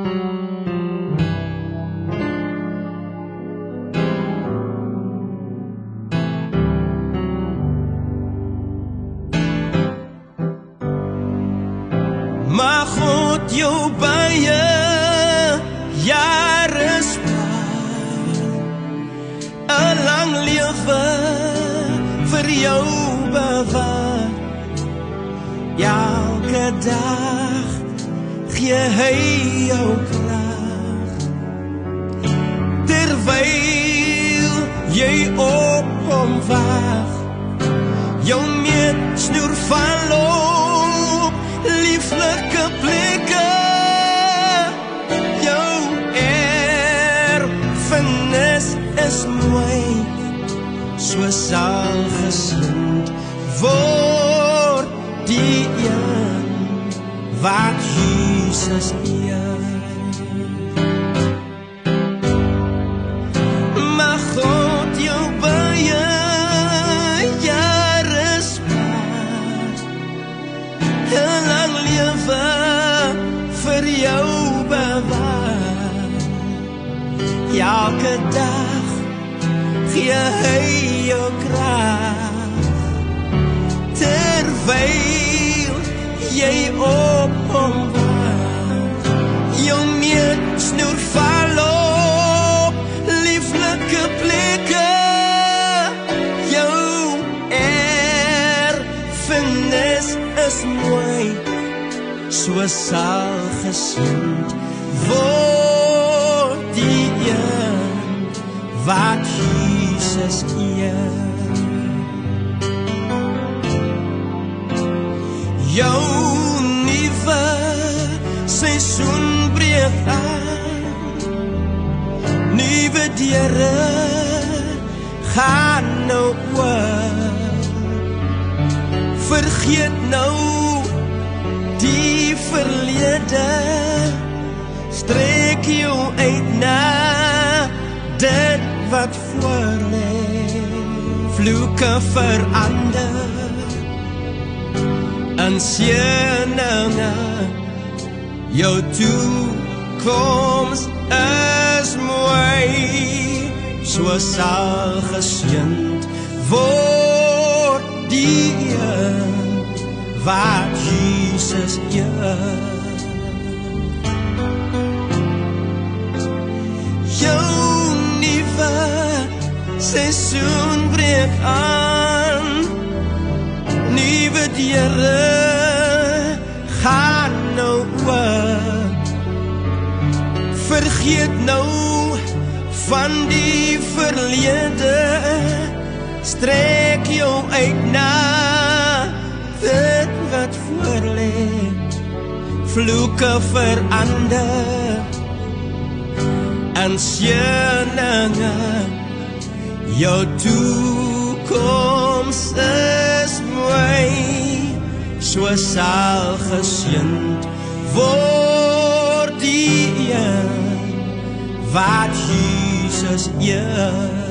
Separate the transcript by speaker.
Speaker 1: Maar God jou baie jare spaar, 'n lang lewe vir jou bewaar. Elke dag gee hy jou krag, terwyl jy op hom wag. Jou meet snoer van loop, lieflike blikke, jou erfenis is mooi, so sal gesond word die een wat Jesus eer. Mag God jou baie jare spaar, 'n lang lewe vir jou bewaar. Elke dag gee hy jou krag, terwyl jy op hom wag. Jou meet snoer val op, lieflike blikke, jou erfenis is mooi, so sal gesond word die een wat Jesus eer. Jou nuwe seisoen breek aan, nuwe deure gaan nou oop. Vergeet nou die verlede, strek jou uit na dit wat voor lê. Vloeke verander en seëninge, jou toekoms is mooi, so sal geseënd word die een wat Jesus eer. Jou nuwe seisoen breek aan, nuwe deure gaan nou oop. Vergeet nou van die verlede, strek jou uit na dit wat voor lê. Vloeke verander en seëninge, jou toekoms is mooi, so sal geseënd word die een wat Jesus eer.